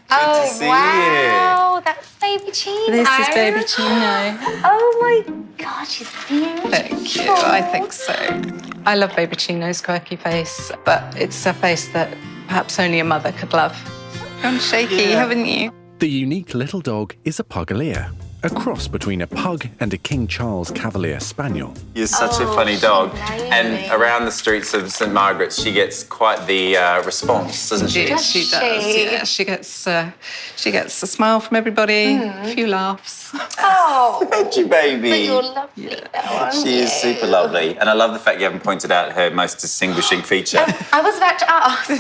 Good to see wow, that's baby Chino. This is baby Chino. Oh my God, she's beautiful. Thank you, I think so. I love baby Chino's quirky face, but it's a face that perhaps only a mother could love. Gone shaky, haven't you? The unique little dog is a Pugalier, a cross between a pug and a King Charles Cavalier Spaniel. You're such a funny dog. And around the streets of St Margaret's, she gets quite the response, doesn't she? Yes, she does. Yeah, she gets a smile from everybody, a few laughs. Oh, Thank you, baby. but you're lovely though, aren't She is you? super lovely. And I love the fact you haven't pointed out her most distinguishing feature. I was about to ask.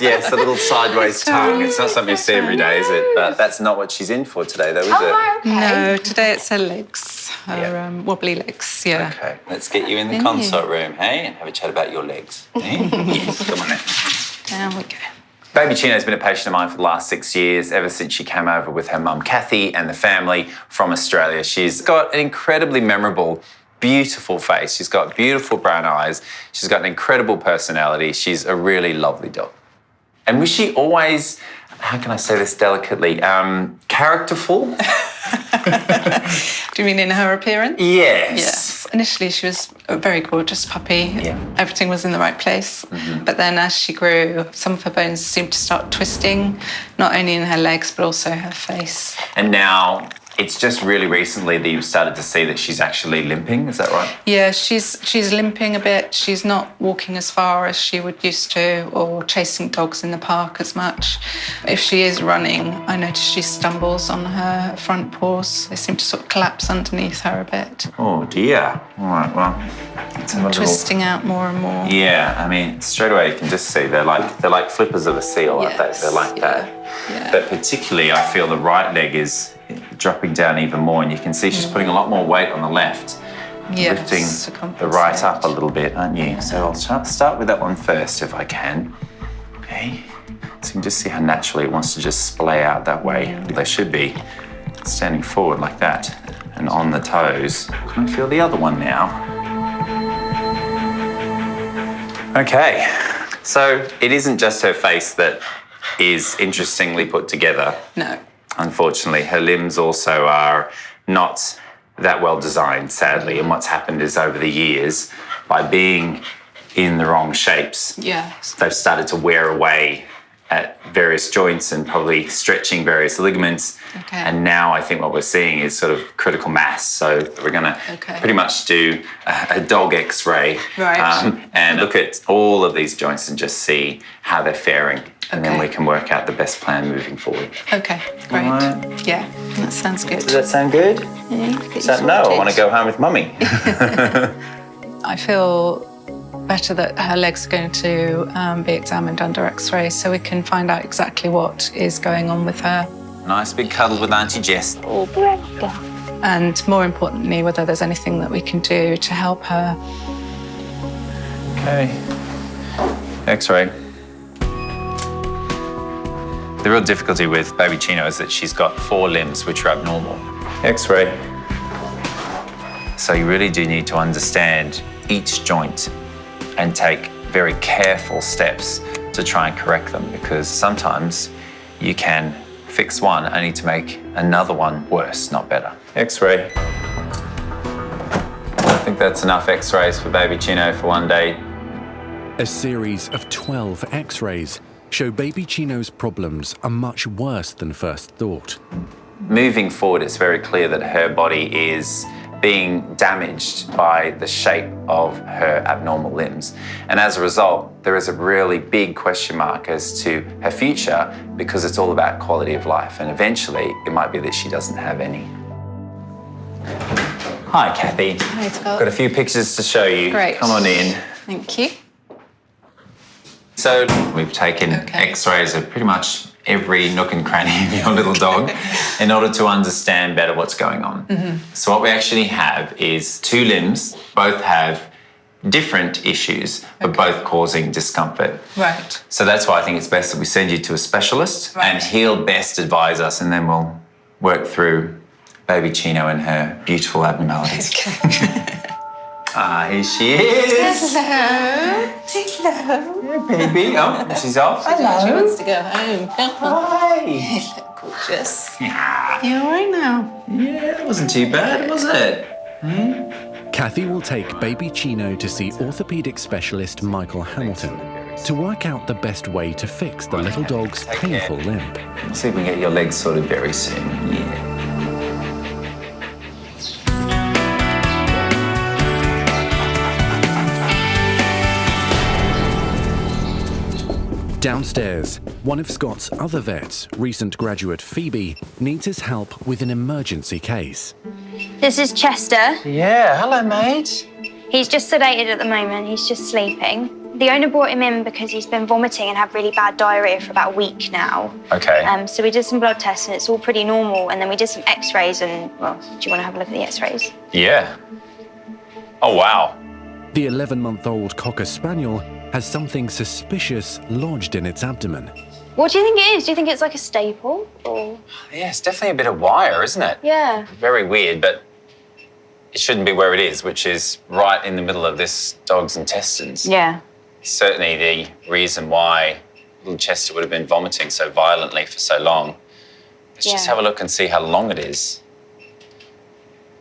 Yes, the little sideways tongue. It's not something you see every day, is it? But that's not what she's in for today, though, is it? Oh, okay. No, today it's her legs, her wobbly legs, yeah. Okay, let's get you in the consult room, hey, and have a chat about your legs. Eh? Yes, come on then. There we go. Baby Chino's been a patient of mine for the last 6 years, ever since she came over with her mum, Kathy, and the family from Australia. She's got an incredibly memorable, beautiful face. She's got beautiful brown eyes. She's got an incredible personality. She's a really lovely dog. And was she always, how can I say this delicately, characterful? Do you mean in her appearance? Yes. Yes. Initially, she was a very gorgeous puppy. Yeah. Everything was in the right place. But then as she grew, some of her bones seemed to start twisting, not only in her legs, but also her face. And now it's just really recently that you've started to see that she's actually limping, is that right? Yeah, she's limping a bit. She's not walking as far as she would used to, or chasing dogs in the park as much. If she is running, I notice she stumbles on her front paws. They seem to sort of collapse underneath her a bit. Oh dear. All right, well, let's have a little... Twisting out more and more. Yeah, I mean, straight away you can just see they're like flippers of a seal, aren't they? They're like that. Yeah. But particularly, I feel the right leg is dropping down even more, and you can see she's putting a lot more weight on the left, lifting the right up a little bit, aren't you? So I'll start with that one first if I can. Okay. So you can just see how naturally it wants to just splay out that way. They should be standing forward like that and on the toes. Can I feel the other one now? Okay. So it isn't just her face that is interestingly put together. No. Unfortunately, her limbs also are not that well designed, sadly. And what's happened is over the years, by being in the wrong shapes, they've started to wear away at various joints and probably stretching various ligaments. Okay. And now I think what we're seeing is sort of critical mass. So we're going to pretty much do a dog X-ray and look at all of these joints and just see how they're faring. And then we can work out the best plan moving forward. Okay, great. Right. Yeah, that sounds good. Does that sound good? Yeah. So, no, I want to go home with Mummy. I feel better that her legs are going to be examined under X-ray so we can find out exactly what is going on with her. Nice big cuddle with Auntie Jess. Oh, Brenda. And more importantly, whether there's anything that we can do to help her. Okay. X-ray. The real difficulty with baby Chino is that she's got 4 limbs which are abnormal. X-ray. So you really do need to understand each joint and take very careful steps to try and correct them, because sometimes you can fix one only to make another one worse, not better. X-ray. I think that's enough X-rays for baby Chino for one day. A series of 12 X-rays show baby Chino's problems are much worse than first thought. Moving forward, it's very clear that her body is being damaged by the shape of her abnormal limbs. And as a result, there is a really big question mark as to her future, because it's all about quality of life. And eventually, it might be that she doesn't have any. Hi, Kathy. Hi, Scott. Got a few pictures to show you. Great. Come on in. Thank you. So we've taken X-rays of pretty much every nook and cranny of your little dog in order to understand better what's going on. So what we actually have is 2 limbs, both have different issues, but both causing discomfort. Right. So that's why I think it's best that we send you to a specialist and he'll best advise us, and then we'll work through baby Chino and her beautiful abnormalities. Ah, here she is. Hello. Hello. Hey, baby. Oh, she's off. Hello. She wants to go home. Hi. You look gorgeous. Yeah. You all right now? Yeah, it wasn't too bad, was it? Kathy will take baby Chino to see orthopaedic specialist Michael Hamilton to work out the best way to fix the little dog's painful limp. Let's see if we can get your legs sorted very soon. Yeah. Downstairs, one of Scott's other vets, recent graduate Phoebe, needs his help with an emergency case. This is Chester. Yeah, hello, mate. He's just sedated at the moment. He's just sleeping. The owner brought him in because he's been vomiting and had really bad diarrhea for about a week now. Okay. So we did some blood tests and it's all pretty normal. And then we did some x-rays and, well, do you want to have a look at the x-rays? Yeah. Oh, wow. The 11-month-old Cocker Spaniel has something suspicious lodged in its abdomen. What do you think it is? Do you think it's like a staple or? Yeah, it's definitely a bit of wire, isn't it? Yeah. Very weird, but it shouldn't be where it is, which is right in the middle of this dog's intestines. Yeah. Certainly the reason why little Chester would have been vomiting so violently for so long. Let's just have a look and see how long it is.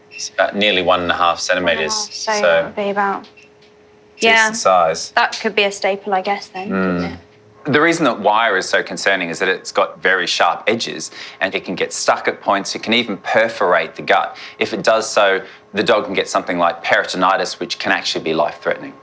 It's about nearly 1.5 centimetres. So that would be about, decent size. that could be a staple, I guess, then. couldn't it? The reason that wire is so concerning is that it's got very sharp edges and it can get stuck at points. It can even perforate the gut. If it does so, the dog can get something like peritonitis, which can actually be life-threatening.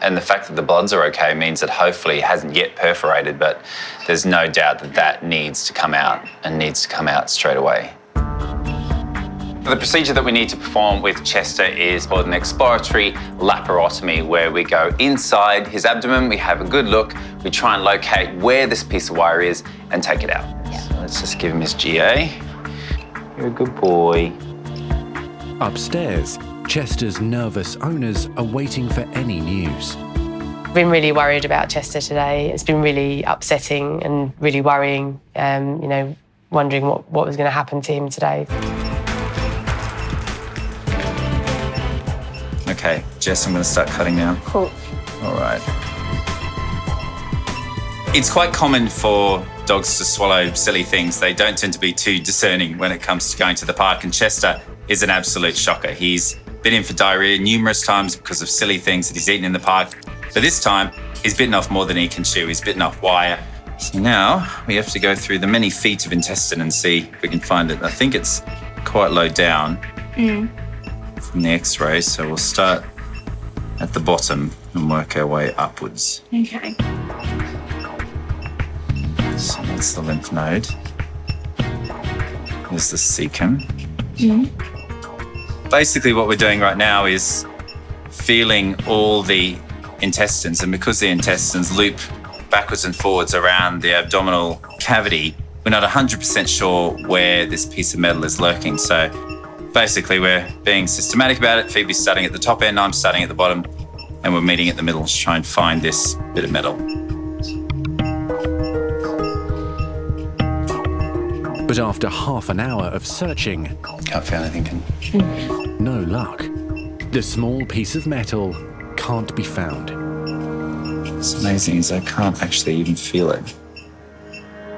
And the fact that the bloods are okay means that hopefully it hasn't yet perforated, but there's no doubt that that needs to come out and needs to come out straight away. The procedure that we need to perform with Chester is called an exploratory laparotomy, where we go inside his abdomen, we have a good look, we try and locate where this piece of wire is and take it out. So let's just give him his GA. You're a good boy. Upstairs, Chester's nervous owners are waiting for any news. I've been really worried about Chester today. It's been really upsetting and really worrying, wondering what was going to happen to him today. Okay, Jess, I'm going to start cutting now. Cool. All right. It's quite common for dogs to swallow silly things. They don't tend to be too discerning when it comes to going to the park, and Chester is an absolute shocker. He's been in for diarrhea numerous times because of silly things that he's eaten in the park. But this time, he's bitten off more than he can chew. He's bitten off wire. So now we have to go through the many feet of intestine and see if we can find it. I think it's quite low down from the x-rays, so we'll start at the bottom and work our way upwards. Okay. So that's the lymph node. There's the cecum. Basically what we're doing right now is feeling all the intestines, and because the intestines loop backwards and forwards around the abdominal cavity, we're not 100% sure where this piece of metal is lurking. So basically we're being systematic about it. Phoebe's starting at the top end, I'm starting at the bottom, and we're meeting at the middle to try and find this bit of metal. But after half an hour of searching, Can't feel anything. no luck. The small piece of metal can't be found. What's amazing is I can't actually even feel it.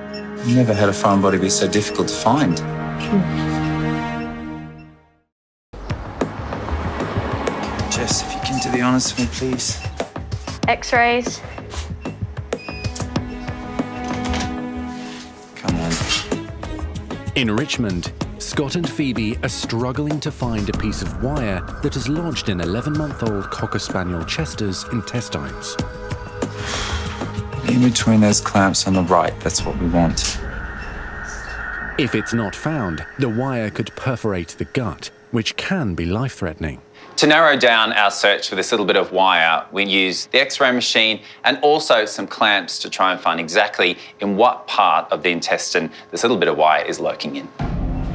I've never had a foreign body be so difficult to find. Jess, if you can do the honours for me, please. X-rays. Come on. In Richmond, Scott and Phoebe are struggling to find a piece of wire that has lodged in 11-month-old Cocker Spaniel Chester's intestines. In between those clamps on the right, that's what we want. If it's not found, the wire could perforate the gut, which can be life-threatening. To narrow down our search for this little bit of wire, we use the X-ray machine and also some clamps to try and find exactly in what part of the intestine this little bit of wire is lurking in.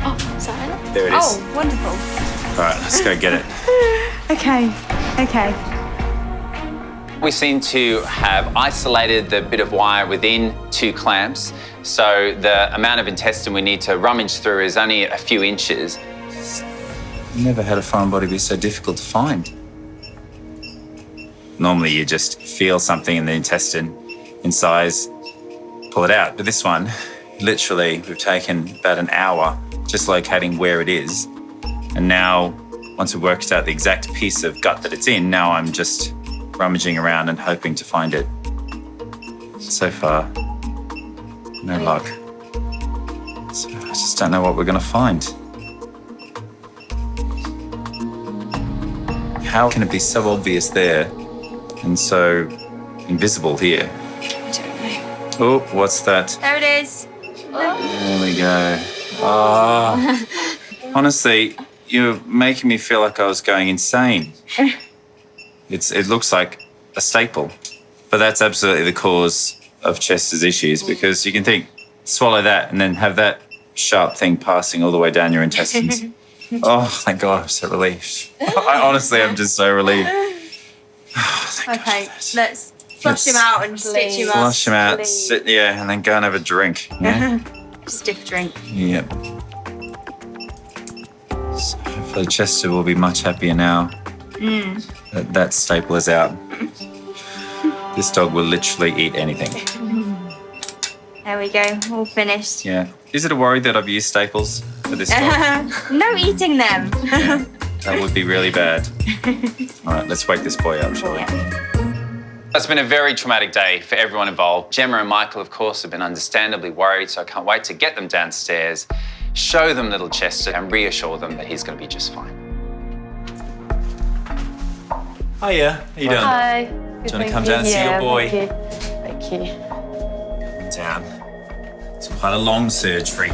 Oh, is that it? There it is. Oh, wonderful. All right, let's go get it. Okay. We seem to have isolated the bit of wire within 2 clamps, so the amount of intestine we need to rummage through is only a few inches. Never had a foreign body be so difficult to find. Normally you just feel something in the intestine, incise, pull it out. But this one, literally, we've taken about an hour just locating where it is. And now, once we've worked out the exact piece of gut that it's in, now I'm just rummaging around and hoping to find it. So far, no luck. So I just don't know what we're going to find. How can it be so obvious there and so invisible here? I don't know. Oh, what's that? There it is. There we go. Oh, honestly, you're making me feel like I was going insane. It looks like a staple, but that's absolutely the cause of Chester's issues, because you can think, swallow that and then have that sharp thing passing all the way down your intestines. Oh, thank God, I'm so relieved. Honestly, I'm just so relieved. Oh, Okay, let's flush him out and stitch him up. Flush him out, sit, yeah, and then go and have a drink. Yeah? Stiff drink. Yep. So hopefully Chester will be much happier now that staple is out. This dog will literally eat anything. There we go, all finished. Yeah. Is it a worry that I've used staples for this dog? No eating them. Yeah. That would be really bad. All right, let's wake this boy up, shall we? It's been a very traumatic day for everyone involved. Gemma and Michael, of course, have been understandably worried, so I can't wait to get them downstairs, show them little Chester, and reassure them that he's going to be just fine. Hiya, how you doing? Hi. Do you want to come down and see your boy? Thank you. Down. It's quite a long surgery.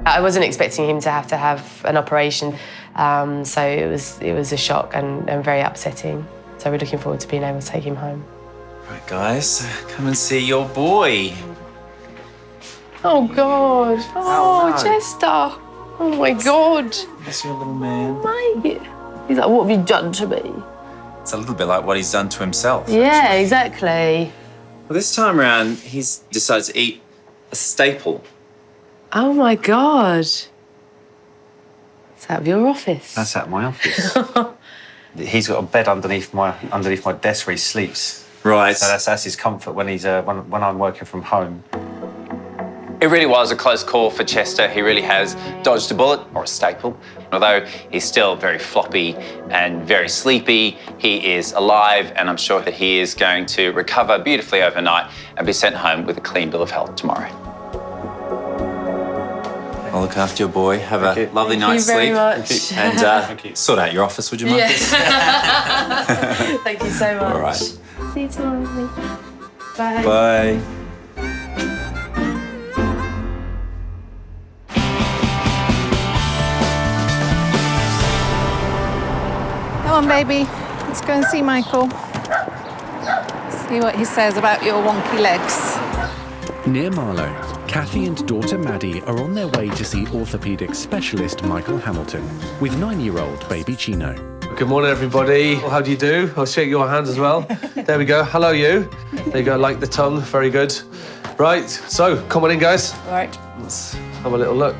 I wasn't expecting him to have an operation, so it was a shock and very upsetting. So we're looking forward to being able to take him home. Right, guys, come and see your boy. Oh, God. Oh, no. Chester. Oh, my God. That's your little man. Mate. He's like, what have you done to me? It's a little bit like what he's done to himself. Yeah, exactly. Well, this time around, he's decided to eat a staple. Oh, my God. Is that your office? That's at my office. He's got a bed underneath my desk where he sleeps. Right. So that's his comfort when he's when I'm working from home. It really was a close call for Chester. He really has dodged a bullet, or a staple. Although he's still very floppy and very sleepy, he is alive, and I'm sure that he is going to recover beautifully overnight and be sent home with a clean bill of health tomorrow. I'll look after your boy. Have a lovely night's sleep. Thank you very much. And sort out your office, would you mind? Thank you so much. All right. See you tomorrow. Bye. Bye. Come on, baby. Let's go and see Michael. See what he says about your wonky legs. Near Marlow, Kathy and daughter Maddie are on their way to see orthopaedic specialist Michael Hamilton with 9-year-old baby Chino. Good morning, everybody. How do you do? I'll shake your hands as well. There we go. Hello, you. There you go, like the tongue. Very good. Right, so come on in, guys. All right. Let's have a little look.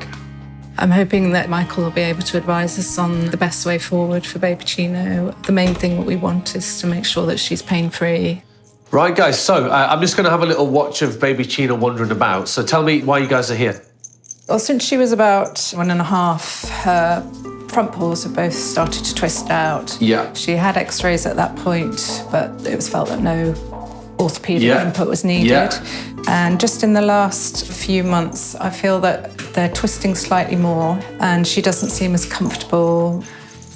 I'm hoping that Michael will be able to advise us on the best way forward for baby Chino. The main thing that we want is to make sure that she's pain-free. Right, guys, so I'm just going to have a little watch of baby Chino wandering about. So tell me why you guys are here. Well, since she was about 1.5, her front paws have both started to twist out. Yeah. She had x-rays at that point, but it was felt that no orthopaedic input was needed. Yeah. And just in the last few months, I feel that they're twisting slightly more and she doesn't seem as comfortable.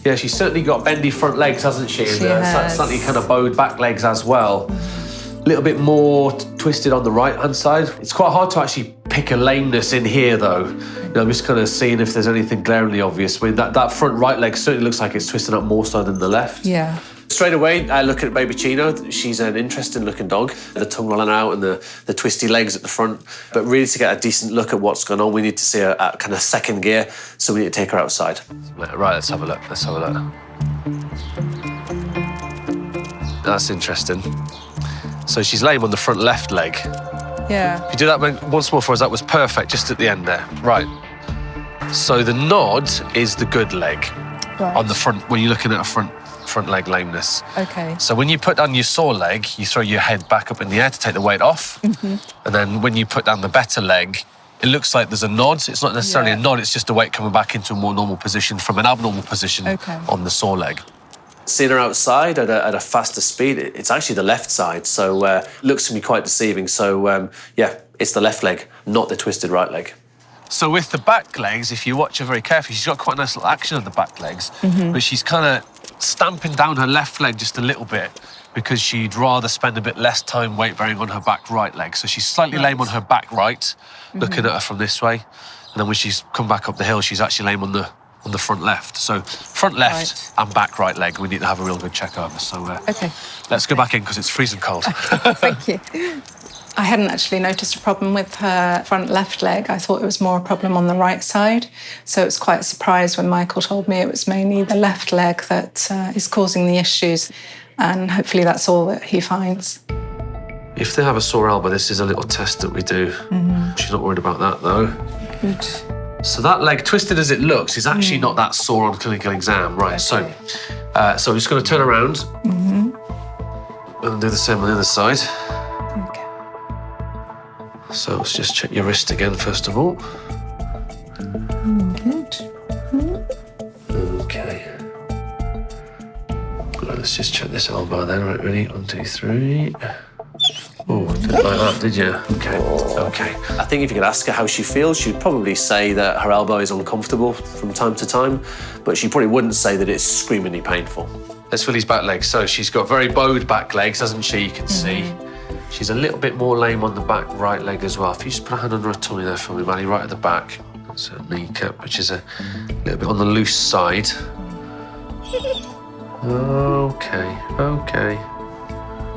Yeah, she's certainly got bendy front legs, hasn't she? She And has. slightly kind of bowed back legs as well. A little bit more twisted on the right-hand side. It's quite hard to actually pick a lameness in here, though. You know, I'm just kind of seeing if there's anything glaringly obvious. I mean, that front right leg certainly looks like it's twisted up more so than the left. Yeah. Straight away, looking at baby Chino, she's an interesting looking dog. The tongue rolling out and the twisty legs at the front. But really to get a decent look at what's going on, we need to see a kind of second gear, so we need to take her outside. Right, let's have a look, That's interesting. So she's lame on the front left leg. Yeah. If you do that once more for us, that was perfect, just at the end there. Right. So the nod is the good leg on the front, when you're looking at a front front leg lameness. Okay. So when you put down your sore leg, you throw your head back up in the air to take the weight off. And then when you put down the better leg, it looks like there's a nod. It's not necessarily a nod, it's just the weight coming back into a more normal position from an abnormal position on the sore leg. Seeing her outside at a faster speed, it's actually the left side, so it looks to me quite deceiving. So, yeah, it's the left leg, not the twisted right leg. So with the back legs, if you watch her very carefully, she's got quite a nice little action on the back legs, but she's kind of stamping down her left leg just a little bit because she'd rather spend a bit less time weight bearing on her back right leg. So she's slightly lame on her back right, looking at her from this way. And then when she's come back up the hill, she's actually lame on the front left. So front left and back right leg, we need to have a real good check over. So let's go back in because it's freezing cold. Thank you. I hadn't actually noticed a problem with her front left leg. I thought it was more a problem on the right side. So it was quite a surprise when Michael told me it was mainly the left leg that is causing the issues. And hopefully that's all that he finds. If they have a sore elbow, this is a little test that we do. She's not worried about that though. Good. So that leg, twisted as it looks, is actually not that sore on clinical exam. Right, so I'm just going to turn around and do the same on the other side. Okay. So let's just check your wrist again, first of all. Good. Okay. Right, let's just check this elbow then. Right, ready? 1, 2, 3. Oh, didn't like that, did you? Okay. I think if you could ask her how she feels, she'd probably say that her elbow is uncomfortable from time to time, but she probably wouldn't say that it's screamingly painful. Let's feel his back legs. So she's got very bowed back legs, hasn't she? You can see. She's a little bit more lame on the back right leg as well. If you just put a hand under her tummy there for me, Maddie, right at the back. That's her kneecap, which is a little bit on the loose side. Okay.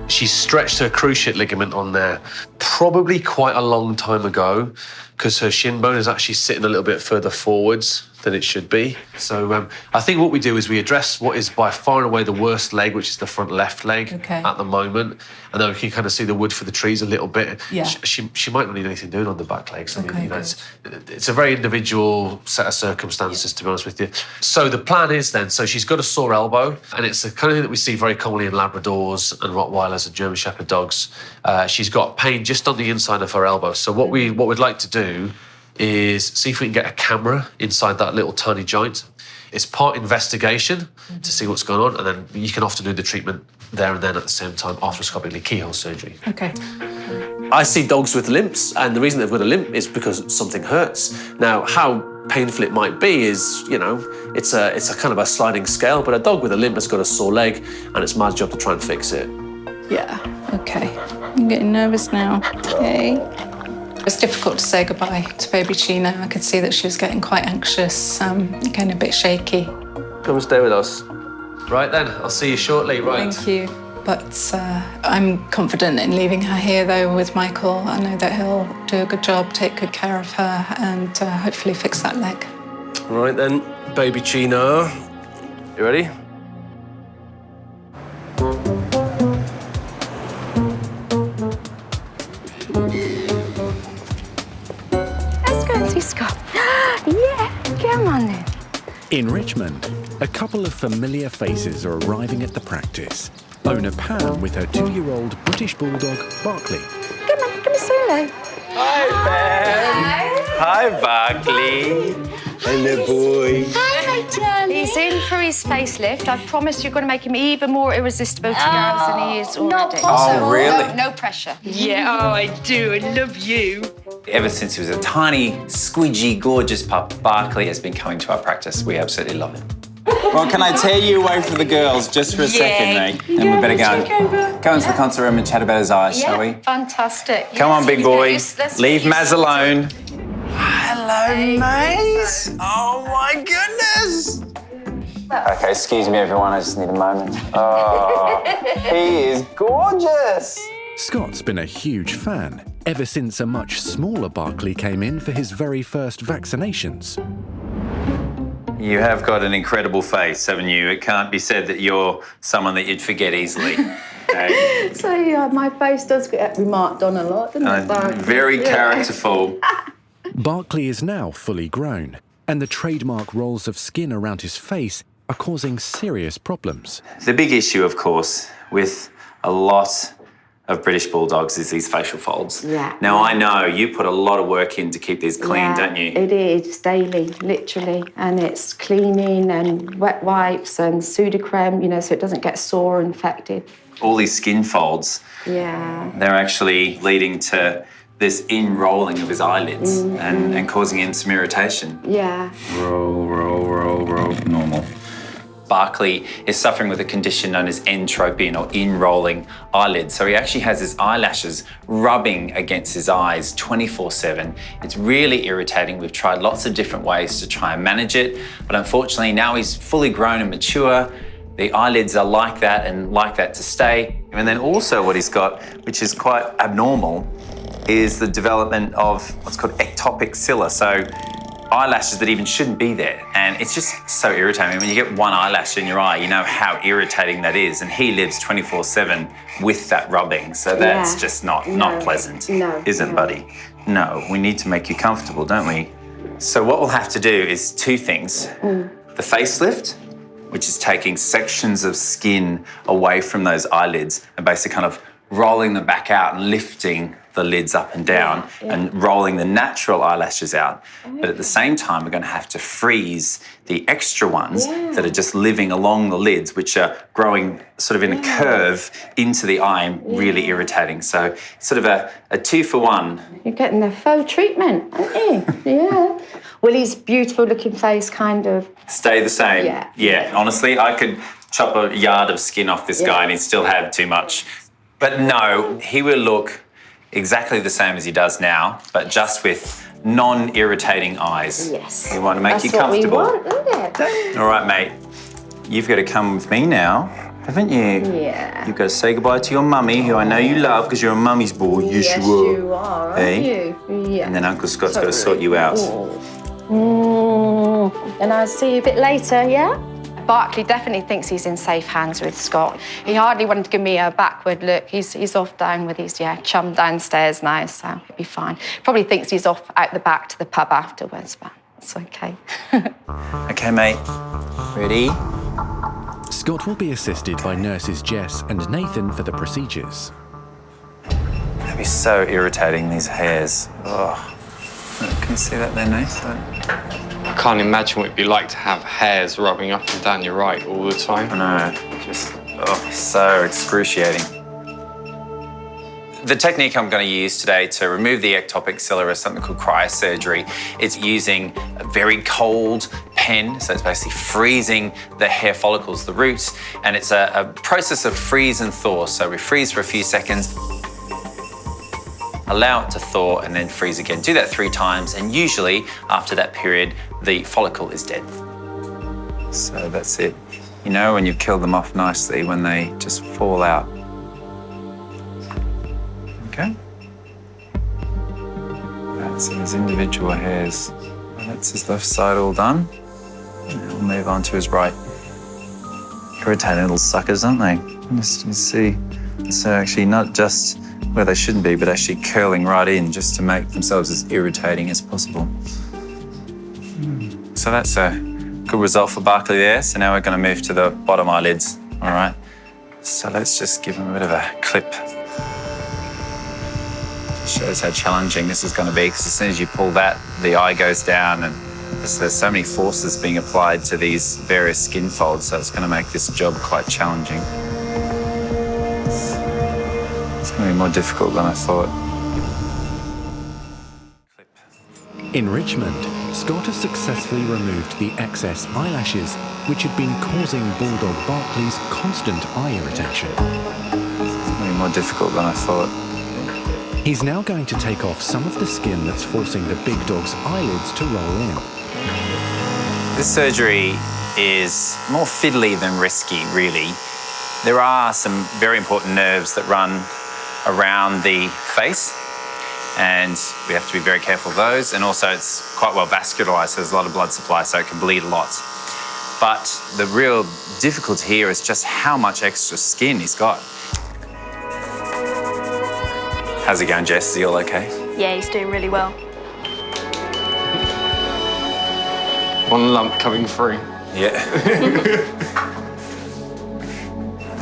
She's stretched her cruciate ligament on there probably quite a long time ago because her shin bone is actually sitting a little bit further forwards than it should be. So I think what we do is we address what is by far and away the worst leg, which is the front left leg at the moment. And then we can kind of see the wood for the trees a little bit. Yeah. She might not need anything doing on the back legs. I mean, it's a very individual set of circumstances, to be honest with you. So the plan is then, so she's got a sore elbow, and it's the kind of thing that we see very commonly in Labradors and Rottweilers and German Shepherd dogs. She's got pain just on the inside of her elbow. So what we'd like to do is see if we can get a camera inside that little tiny joint. It's part investigation to see what's going on, and then you can often do the treatment there and then at the same time, arthroscopically, keyhole surgery. Okay. I see dogs with limps, and the reason they've got a limp is because something hurts. Now, how painful it might be is, it's a kind of a sliding scale, but a dog with a limp has got a sore leg, and it's my job to try and fix it. Yeah, okay. I'm getting nervous now. Okay. It was difficult to say goodbye to baby Chino. I could see that she was getting quite anxious, getting a bit shaky. Come and stay with us. Right then, I'll see you shortly, right? Thank you. But I'm confident in leaving her here, though, with Michael. I know that he'll do a good job, take good care of her, and hopefully fix that leg. Right then, baby Chino. You ready? Scott. Yeah, come on then. In Richmond, a couple of familiar faces are arriving at the practice. Owner Pam with her 2-year-old British bulldog, Barkley. Come on, come and say hello. Hi, Pam. Hi, Barkley. Hello, boy. Hi, my darling. He's in for his facelift. I promise you're going to make him even more irresistible to girls than he is already. Not possible. Oh, really? No pressure. Yeah, I do. I love you. Ever since he was a tiny, squidgy, gorgeous pup, Barkley has been coming to our practice. We absolutely love him. Well, can I tear you away from the girls just for a second, mate? And we better go into the concert room and chat about his eyes, shall we? Fantastic. Come on, big boy. Let's Leave Maz alone. Hello, Maz. Oh, my goodness. Okay, excuse me, everyone. I just need a moment. Oh, he is gorgeous. Scott's been a huge fan ever since a much smaller Barkley came in for his very first vaccinations. You have got an incredible face, haven't you? It can't be said that you're someone that you'd forget easily. So, yeah, my face does get remarked on a lot, doesn't it? Very characterful. Barkley is now fully grown, and the trademark rolls of skin around his face are causing serious problems. The big issue, of course, with a lot of British Bulldogs is these facial folds. Yeah. Now, I know you put a lot of work in to keep these clean, don't you? It is, daily, literally. And it's cleaning and wet wipes and Sudocrem, you know, so it doesn't get sore or infected. All these skin folds, they're actually leading to this in-rolling of his eyelids and causing him some irritation. Yeah. Roll, normal. Barkley is suffering with a condition known as entropion, or in-rolling eyelids. So he actually has his eyelashes rubbing against his eyes 24/7. It's really irritating. We've tried lots of different ways to try and manage it, but unfortunately now he's fully grown and mature. The eyelids are like that and like that to stay. And then also what he's got, which is quite abnormal, is the development of what's called ectopic cilia. So eyelashes that even shouldn't be there. And it's just so irritating. When you get one eyelash in your eye, you know how irritating that is. And he lives 24/7 with that rubbing. So that's just not pleasant, isn't buddy? No, we need to make you comfortable, don't we? So what we'll have to do is two things. The facelift, which is taking sections of skin away from those eyelids and basically kind of rolling them back out and lifting the lids up and down and rolling the natural eyelashes out. But at the same time, we're going to have to freeze the extra ones that are just living along the lids, which are growing sort of in a curve into the eye and really irritating. So it's sort of a 2-for-1. You're getting the faux treatment, aren't you? Yeah. Well, his beautiful looking face kind of... Stay the same. Yeah. Honestly, I could chop a yard of skin off this guy and he'd still have too much. But no, he will look exactly the same as he does now, but just with non-irritating eyes. Yes. We want to make you comfortable. That's what we want, isn't it? All right, mate. You've got to come with me now, haven't you? Yeah. You've got to say goodbye to your mummy, who I know you love because you're a mummy's boy. Yes, you are, aren't you? Yeah. And then Uncle Scott's got to sort you out. And I'll see you a bit later, yeah? Barkley definitely thinks he's in safe hands with Scott. He hardly wanted to give me a backward look. He's off down with his chum downstairs now, so he'll be fine. Probably thinks he's off out the back to the pub afterwards, but it's okay. Okay, mate. Ready? Scott will be assisted by nurses Jess and Nathan for the procedures. That'd be so irritating, these hairs. Oh. Can you see that there, Nathan? I can't imagine what it'd be like to have hairs rubbing up and down your eye all the time. I know, just, so excruciating. The technique I'm going to use today to remove the ectopic cilia is something called cryosurgery. It's using a very cold pen, so it's basically freezing the hair follicles, the roots, and it's a process of freeze and thaw. So we freeze for a few seconds, allow it to thaw, and then freeze again. Do that 3 times, and usually after that period, the follicle is dead. So that's it. You know when you've killed them off nicely, when they just fall out. Okay? That's his individual hairs. That's his left side all done. And we'll move on to his right. Irritating little suckers, aren't they? You see, so actually not just where they shouldn't be, but actually curling right in just to make themselves as irritating as possible. So that's a good result for Barkley there. So now we're going to move to the bottom eyelids, all right? So let's just give him a bit of a clip. Shows how challenging this is going to be, because as soon as you pull that, the eye goes down, and there's so many forces being applied to these various skin folds, so it's going to make this job quite challenging. It's going to be more difficult than I thought. In Richmond, Scott has successfully removed the excess eyelashes, which had been causing Bulldog Barkley's constant eye irritation. It's going to be more difficult than I thought. He's now going to take off some of the skin that's forcing the big dog's eyelids to roll in. This surgery is more fiddly than risky, really. There are some very important nerves that run around the face, and we have to be very careful of those. And also it's quite well vascularized, so there's a lot of blood supply, so it can bleed a lot. But the real difficulty here is just how much extra skin he's got. How's it going, Jess? Is he all okay? Yeah, he's doing really well. One lump coming through. Yeah.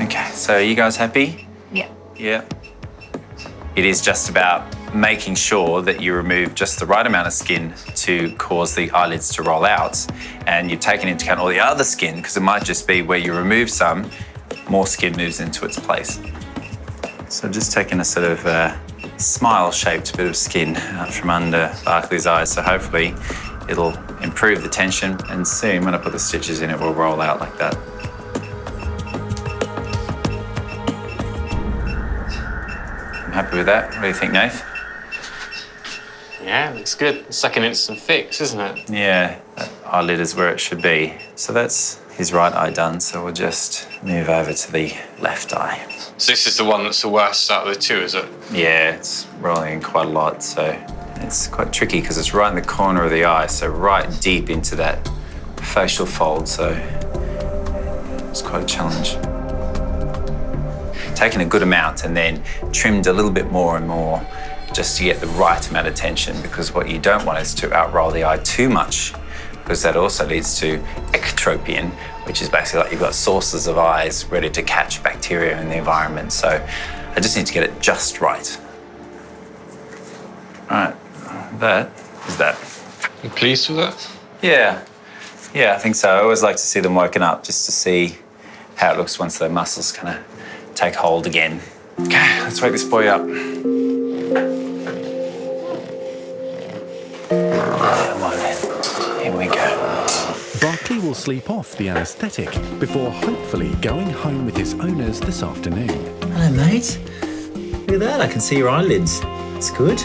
Okay, so are you guys happy? Yeah. Yeah. It is just about making sure that you remove just the right amount of skin to cause the eyelids to roll out, and you've taken into account all the other skin, because it might just be where you remove some, more skin moves into its place. So just taking a sort of smile-shaped bit of skin out from under Barkley's eyes, so hopefully it'll improve the tension, and soon when I put the stitches in, it will roll out like that. I'm happy with that. What do you think, Nath? Yeah, looks good. Second instant fix, isn't it? Yeah, that eyelid is where it should be. So that's his right eye done, so we'll just move over to the left eye. So this is the one that's the worst out of the two, is it? Yeah, it's rolling in quite a lot, so it's quite tricky because it's right in the corner of the eye, so right deep into that facial fold, so it's quite a challenge. Taken a good amount and then trimmed a little bit more and more just to get the right amount of tension, because what you don't want is to outroll the eye too much, because that also leads to entropion, which is basically like you've got sources of eyes ready to catch bacteria in the environment. So I just need to get it just right. All right, that is that. You pleased with that? Yeah, I think so. I always like to see them woken up just to see how it looks once their muscles kind of take hold again. Okay, let's wake this boy up. Come on then, here we go. Barkley will sleep off the anaesthetic before hopefully going home with his owners this afternoon. Hello, mate. Look at that, I can see your eyelids. That's good.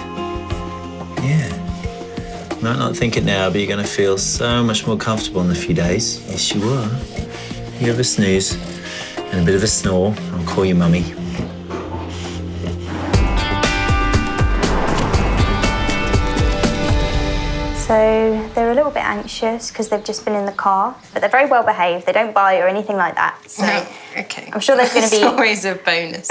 Yeah. You might not think it now, but you're going to feel so much more comfortable in a few days. Yes, you are. You have a snooze and a bit of a snore. I'll call you mummy. So they're a little bit anxious because they've just been in the car, but they're very well behaved. They don't bite or anything like that. So okay. I'm sure there's going to be... It's always a bonus.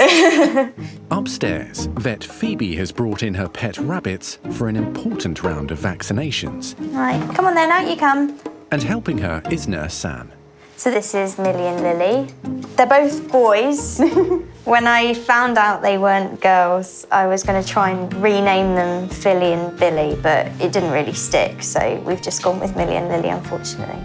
Upstairs, vet Phoebe has brought in her pet rabbits for an important round of vaccinations. Right, come on then, out you come. And helping her is Nurse Sam. So this is Millie and Lily. They're both boys. When I found out they weren't girls, I was going to try and rename them Philly and Billy, but it didn't really stick, so we've just gone with Millie and Lily, unfortunately.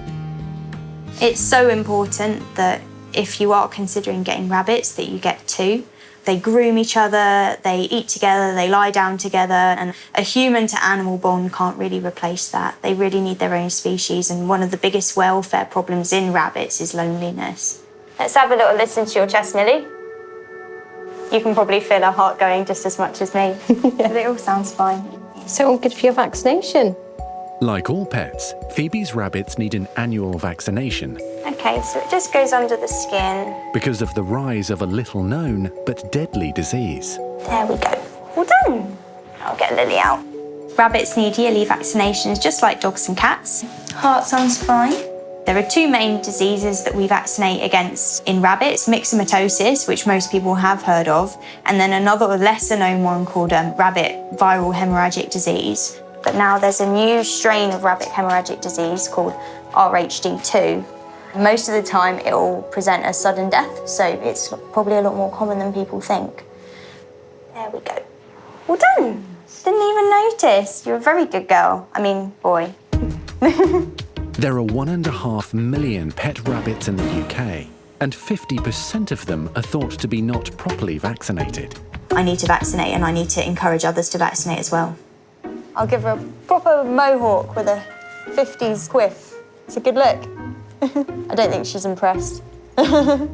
It's so important that if you are considering getting rabbits, that you get two. They groom each other, they eat together, they lie down together, and a human to animal bond can't really replace that. They really need their own species, and one of the biggest welfare problems in rabbits is loneliness. Let's have a little listen to your chest, Millie. You can probably feel her heart going just as much as me. But it all sounds fine. So all good for your vaccination? Like all pets, Phoebe's rabbits need an annual vaccination. Okay, so it just goes under the skin. Because of the rise of a little-known but deadly disease. There we go. All done. I'll get Lily out. Rabbits need yearly vaccinations, just like dogs and cats. Heart sounds fine. There are two main diseases that we vaccinate against in rabbits, myxomatosis, which most people have heard of, and then another lesser-known one called rabbit viral hemorrhagic disease. But now there's a new strain of rabbit hemorrhagic disease called RHD2. Most of the time it will present as sudden death, so it's probably a lot more common than people think. There we go. All done. Didn't even notice. You're a very good girl. I mean, boy. There are 1.5 million pet rabbits in the UK, and 50% of them are thought to be not properly vaccinated. I need to vaccinate, and I need to encourage others to vaccinate as well. I'll give her a proper mohawk with a 50s quiff. It's a good look. I don't think she's impressed. Hello,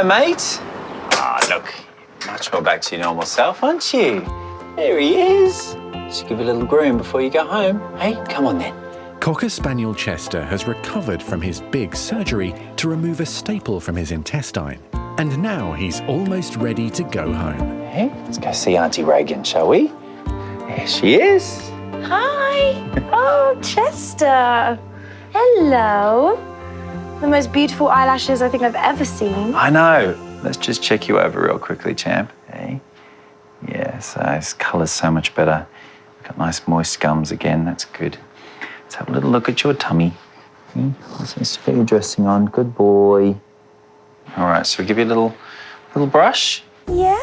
mate. Ah, look, much more back to your normal self, aren't you? There he is. Just give a little groom before you go home. Hey, come on then. Cocker Spaniel Chester has recovered from his big surgery to remove a staple from his intestine. And now he's almost ready to go home. Hey, let's go see Auntie Reagan, shall we? There she is. Hi. Oh, Chester. Hello. The most beautiful eyelashes I think I've ever seen. I know. Let's just check you over real quickly, champ. Hey. Yeah, so his colour's so much better. Got nice moist gums again, that's good. Let's have a little look at your tummy. Let's put your dressing on, good boy. All right, so we'll give you a little brush. Yeah.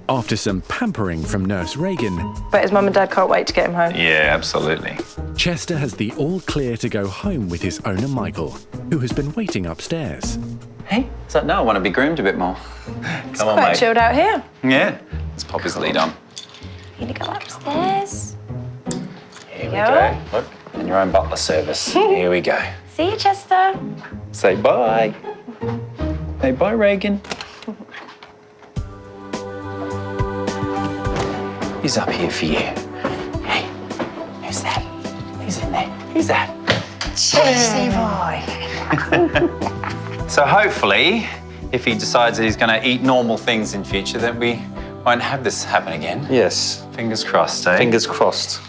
After some pampering from Nurse Reagan, But his mum and dad can't wait to get him home. Yeah, absolutely. Chester has the all clear to go home with his owner Michael, who has been waiting upstairs. Hey, is that no? I want to be groomed a bit more. Come on, Quite mate. chilled out here. Yeah. Let's pop his lead on. Gonna go upstairs. Here we go. Look, and your own butler service. Here we go. See you, Chester. Say bye. Say bye, Reagan. He's up here for you. Hey, who's that? Who's in there? Who's that? Chesty boy. So hopefully, if he decides that he's going to eat normal things in future, then we won't have this happen again. Yes. Fingers crossed, eh? Fingers crossed.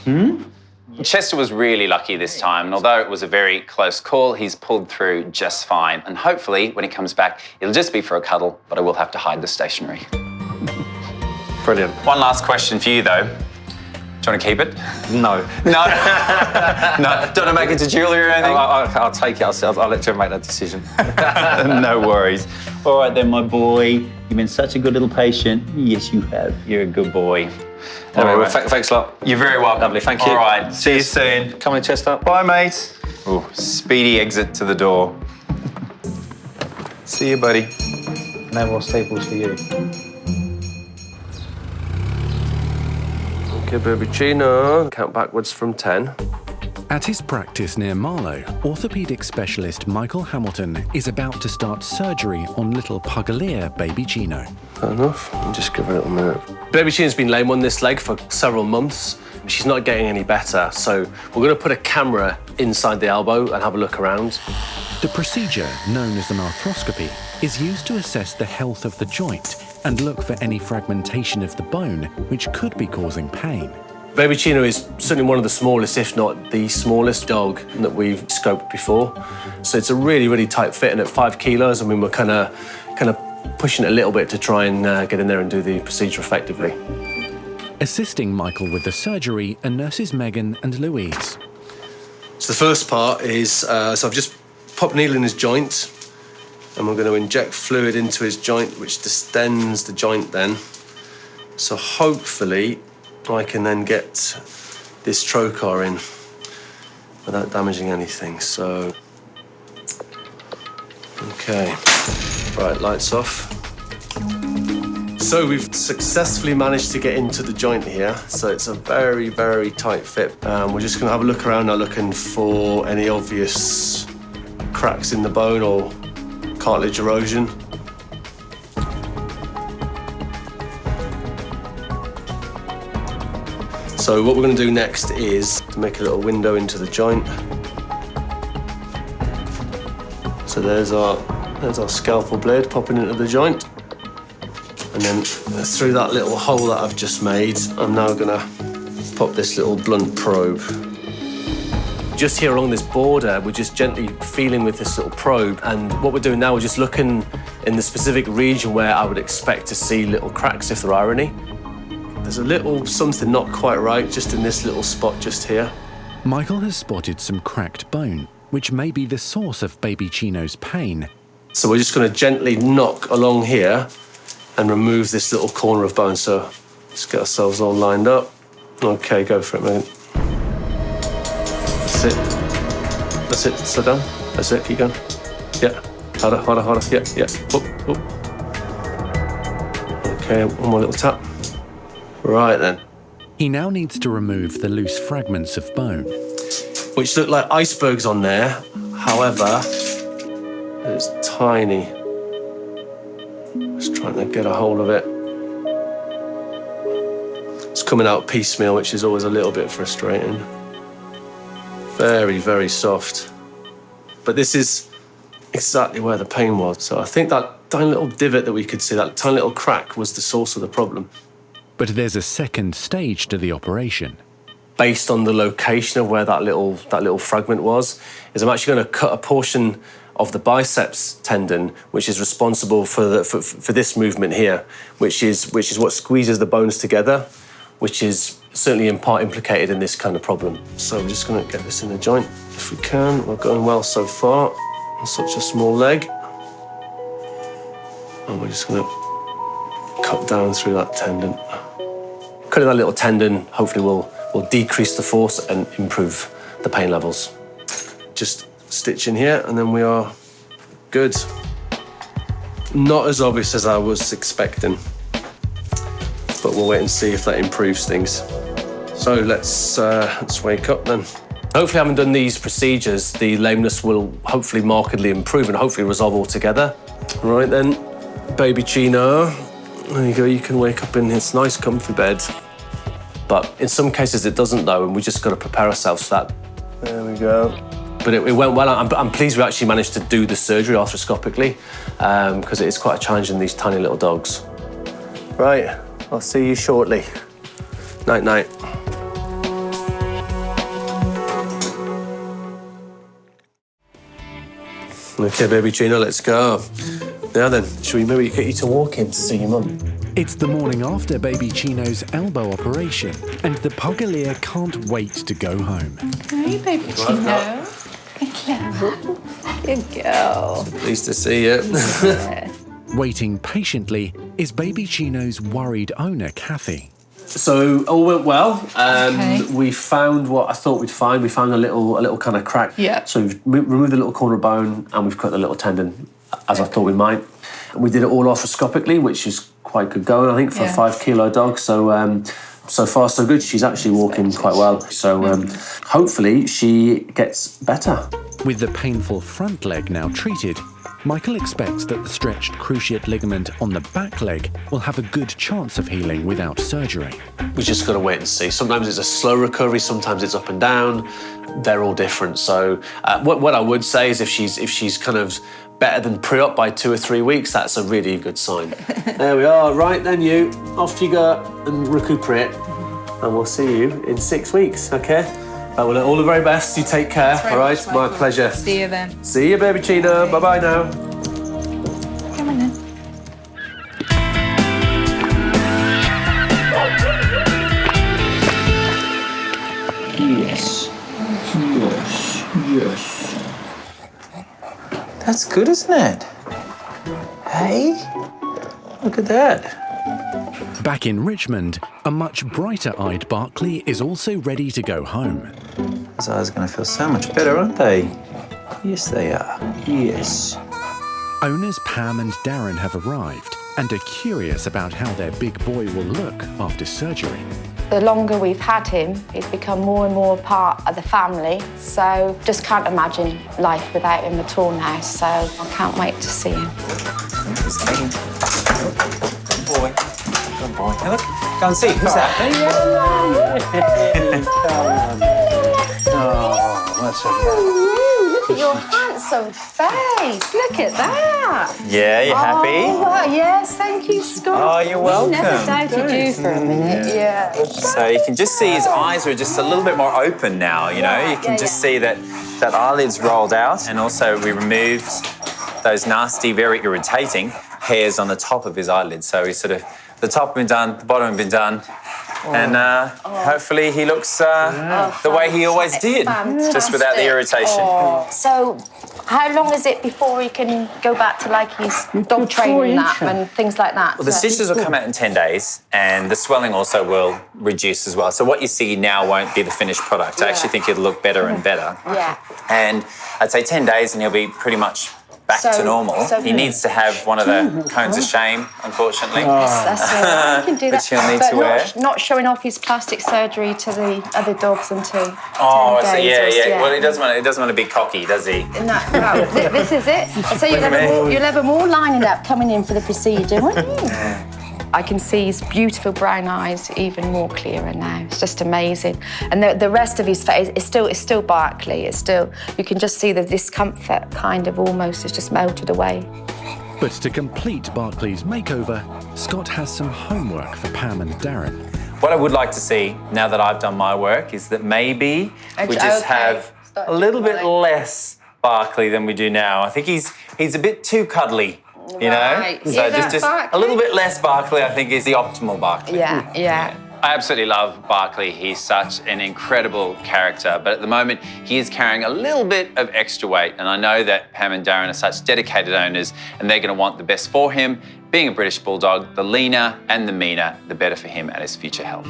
Chester was really lucky this time, and although it was a very close call, he's pulled through just fine. And hopefully, when he comes back, it'll just be for a cuddle, but I will have to hide the stationery. Brilliant. One last question for you, though. Do you want to keep it? No. No? No? Don't want to make it to jewellery or anything? I'll take it. I'll let you make that decision. No worries. All right then, my boy. You've been such a good little patient. Yes, you have. You're a good boy. Anyway, All well, right. thanks a lot. You're very welcome. Lovely, thank you. All right, see you soon. Come on, Chester. Bye, mate. Ooh, speedy exit to the door. See you, buddy. No more staples for you. Okay, baby Chino. Count backwards from 10. At his practice near Marlow, orthopaedic specialist Michael Hamilton is about to start surgery on little Pugalier baby Chino. Fair enough. I'll just give her a little minute. Baby Chino's been lame on this leg for several months. She's not getting any better, so we're going to put a camera inside the elbow and have a look around. The procedure, known as an arthroscopy, is used to assess the health of the joint and look for any fragmentation of the bone which could be causing pain. Baby Chino is certainly one of the smallest, if not the smallest dog that we've scoped before. So it's a really, really tight fit, and at 5 kilos, I mean, we're kind of pushing it a little bit to try and get in there and do the procedure effectively. Assisting Michael with the surgery are nurses Megan and Louise. So the first part is, so I've just popped a needle in his joint, and we're going to inject fluid into his joint, which distends the joint then. So hopefully I can then get this trocar in without damaging anything. So, okay, right, lights off. So we've successfully managed to get into the joint here. So it's a very, very tight fit. We're just gonna have a look around now, looking for any obvious cracks in the bone or cartilage erosion. So what we're going to do next is to make a little window into the joint. So there's our scalpel blade popping into the joint. And then through that little hole that I've just made, I'm now going to pop this little blunt probe. Just here along this border, we're just gently feeling with this little probe. And what we're doing now, we're just looking in the specific region where I would expect to see little cracks, if there are any. There's a little something not quite right just in this little spot just here. Michael has spotted some cracked bone, which may be the source of baby Chino's pain. So we're just going to gently knock along here and remove this little corner of bone. So let's get ourselves all lined up. Okay, go for it, Megan. That's it. That's it. Sit down. That's it. Keep going. Yeah. Harder, harder, harder. Yeah, yeah. Up, up. Okay, one more little tap. Right then. He now needs to remove the loose fragments of bone, Which look like icebergs on there. However, it's tiny. Just trying to get a hold of it. It's coming out piecemeal, which is always a little bit frustrating. Very, very soft. But this is exactly where the pain was. So I think that tiny little divot that we could see, that tiny little crack, was the source of the problem. but there's a second stage to the operation. Based on the location of where that little fragment was, is I'm actually going to cut a portion of the biceps tendon, which is responsible for this movement here, which is what squeezes the bones together, which is certainly in part implicated in this kind of problem. So we're just going to get this in the joint if we can. We're going well so far. On such a small leg. And we're just going to cut down through that tendon. Cutting that little tendon hopefully will decrease the force and improve the pain levels. Just stitch in here and then we are good. Not as obvious as I was expecting, but we'll wait and see if that improves things. So let's wake up then. Hopefully, having done these procedures, the lameness will hopefully markedly improve and hopefully resolve altogether. Right then, baby Chino, there you go, you can wake up in this nice comfy bed. But in some cases it doesn't though, and we just got to prepare ourselves for that. There we go. But it went well. I'm pleased we actually managed to do the surgery arthroscopically, because it is quite a challenge in these tiny little dogs. Right, I'll see you shortly. Night, night. Okay, baby Chino, let's go. Now then, should we maybe get you to walk in to see your mum? It's the morning after baby Chino's elbow operation, and the Pugalier can't wait to go home. Hey, baby Chino. Hello. Good girl. Pleased to see you. Waiting patiently is baby Chino's worried owner, Kathy. So all went well. Okay. We found what I thought we'd find. We found a little kind of crack. Yeah. So we've removed the little corner of bone and we've cut the little tendon, as I thought we might. And we did it all arthroscopically, which is quite good going, I think, for a 5-kilo dog. So so far so good. She's actually walking quite well. So hopefully she gets better. With the painful front leg now treated, Michael expects that the stretched cruciate ligament on the back leg will have a good chance of healing without surgery. We just got to wait and see. Sometimes it's a slow recovery, sometimes it's up and down. They're all different. So what I would say is if she's kind of better than pre-op by 2 or 3 weeks, that's a really good sign. There we are. Right then, you off you go and recuperate, and we'll see you in 6 weeks. Okay. Well, all the very best. You take care. All right. My pleasure. See you then. See you, baby Chino. Bye bye now. Come on then. Yes. That's good, isn't it? Hey, look at that. Back in Richmond, a much brighter-eyed Barkley is also ready to go home. His eyes are going to feel so much better, aren't they? Yes, they are. Yes. Owners Pam and Darren have arrived and are curious about how their big boy will look after surgery. The longer we've had him, he's become more and more part of the family. So just can't imagine life without him at all now. So I can't wait to see him. Good boy. Good boy. Hey, look. Go and see. Who's that? Oh, that's okay. Look at your handsome face. Look at that. Yeah, you happy? Oh, wow. Yes, thank you, Scott. Oh, you're welcome. Never doubted you for a minute. Yeah. So you can just see his eyes are just a little bit more open now, you know? You can just see that eyelid's rolled out, and also we removed those nasty, very irritating hairs on the top of his eyelids. So he's sort of, the top have been done, the bottom have been done, and hopefully he looks the way he always did, just without the irritation. Oh. So how long is it before he can go back to like his dog training and things like that? Well, the stitches will come out in 10 days, and the swelling also will reduce as well. So what you see now won't be the finished product. I actually think it'll look better and better. Yeah. And I'd say 10 days and he'll be pretty much back to normal. He needs to have one of the cones of shame, unfortunately. That's all right. I can do that. Which he'll need to wear. Not showing off his plastic surgery to the other dogs until 10 days. Yeah. Well, he doesn't want to be cocky, does he? No, this is it. So you'll have them all lining up coming in for the procedure, won't you? I can see his beautiful brown eyes even more clearer now. It's just amazing. And the rest of his face is still Barkley. It's still, you can just see the discomfort kind of almost has just melted away. But to complete Barkley's makeover, Scott has some homework for Pam and Darren. What I would like to see, now that I've done my work, is that maybe we just have a little bit less Barkley than we do now. I think he's a bit too cuddly. You know? Right. So just a little bit less Barkley, I think, is the optimal Barkley. Yeah. I absolutely love Barkley. He's such an incredible character, but at the moment he is carrying a little bit of extra weight, and I know that Pam and Darren are such dedicated owners and they're going to want the best for him. Being a British Bulldog, the leaner and the meaner, the better for him and his future health.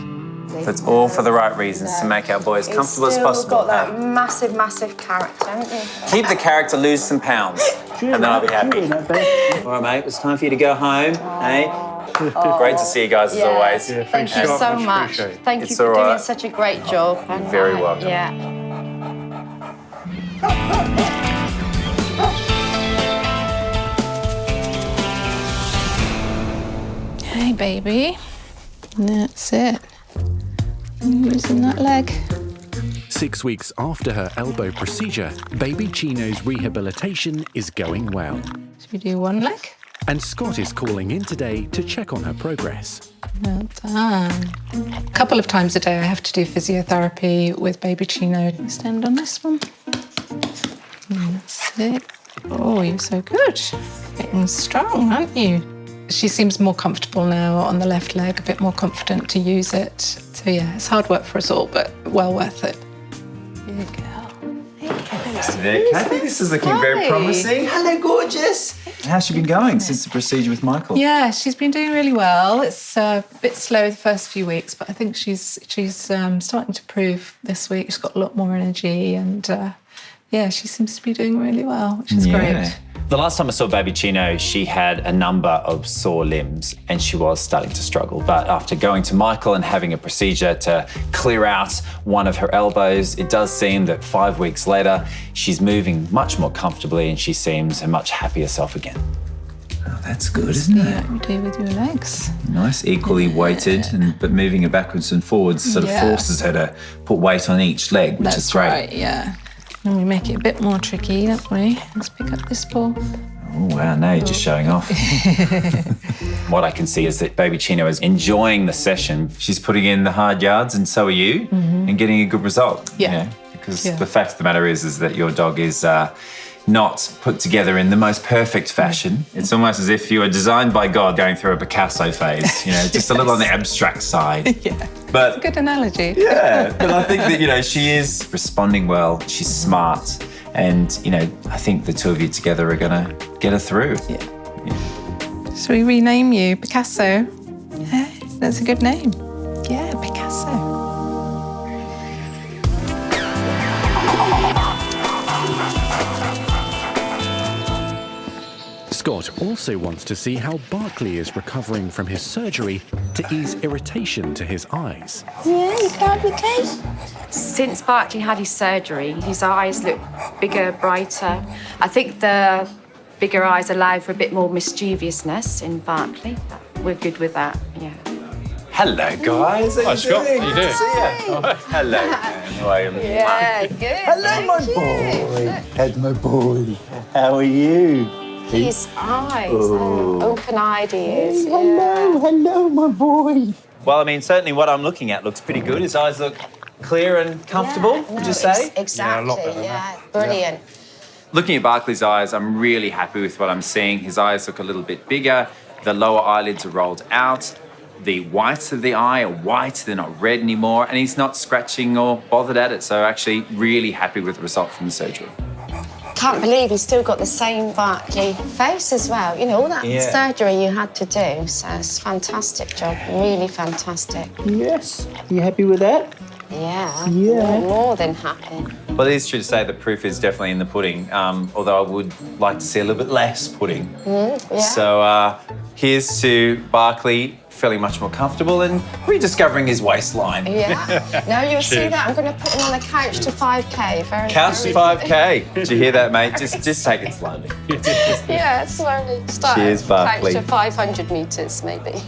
So it's all for the right reasons, to make our boys comfortable as possible. Got that massive, massive character, haven't you? Keep the character, lose some pounds, and then I'll be happy. All right, mate, it's time for you to go home, eh? Great to see you guys as always. Yeah, thank you so much. Thank you for doing such a great job. You're very welcome. Yeah. Hey, baby. That's it. Using that leg. 6 weeks after her elbow procedure, baby Chino's rehabilitation is going well. Should we do one leg? And Scott is calling in today to check on her progress. Well done. A couple of times a day I have to do physiotherapy with baby Chino. Stand on this one. That's it. Oh, you're so good. Getting strong, aren't you? She seems more comfortable now on the left leg, a bit more confident to use it. So yeah, it's hard work for us all, but well worth it. Good girl. There, Kathy, this is looking very promising. Hello, gorgeous. How's she been going since the procedure with Michael? Yeah, she's been doing really well. It's a bit slow the first few weeks, but I think she's starting to improve this week. She's got a lot more energy and yeah, she seems to be doing really well, which is great. The last time I saw baby Chino, she had a number of sore limbs and she was starting to struggle. But after going to Michael and having a procedure to clear out one of her elbows, it does seem that 5 weeks later, she's moving much more comfortably and she seems a much happier self again. Oh, that's good, isn't it? Yeah, you do with your legs. Nice, equally weighted, but moving her backwards and forwards sort of forces her to put weight on each leg, which is great. Right, yeah. And we make it a bit more tricky, don't we? Let's pick up this ball. Oh, wow, now you're just showing off. What I can see is that baby Chino is enjoying the session. She's putting in the hard yards, and so are you, and getting a good result. Yeah. You know, because the fact of the matter is that your dog is not put together in the most perfect fashion. It's almost as if you were designed by God going through a Picasso phase, you know, just a little on the abstract side. Yeah. But it's a good analogy. Yeah, but I think that, you know, she is responding well, she's smart, and, you know, I think the two of you together are gonna get her through. Yeah. Shall we rename you Picasso? Yeah, that's a good name. Yeah, Picasso. Scott also wants to see how Barkley is recovering from his surgery to ease irritation to his eyes. Yeah, you can't be case. Since Barkley had his surgery, his eyes look bigger, brighter. I think the bigger eyes allow for a bit more mischievousness in Barkley. We're good with that, yeah. Hello, guys. Hi, Scott. How you doing? Hello. How are you? Yeah, good. Hello, my boy. Ed, my boy. How are you? His eyes, open-eyed he is. Hello, my boy. Well, I mean, certainly what I'm looking at looks pretty good. His eyes look clear and comfortable, would you say? Exactly, brilliant. Looking at Barkley's eyes, I'm really happy with what I'm seeing. His eyes look a little bit bigger. The lower eyelids are rolled out. The whites of the eye are white, they're not red anymore, and he's not scratching or bothered at it. So actually really happy with the result from the surgery. Can't believe he's still got the same Barkley face as well. You know, all that surgery you had to do. So it's a fantastic job, really fantastic. Yes. Are you happy with that? Yeah. More than happy. Well, it is true to say the proof is definitely in the pudding, although I would like to see a little bit less pudding. So here's to Barkley feeling much more comfortable and rediscovering his waistline. Yeah. No, you'll see that. I'm going to put him on the couch to 5K. Couch to 5K. Did you hear that, mate? Just take it slowly. Yeah, slowly. Start Cheers, Barkley. Couch to 500 metres, maybe.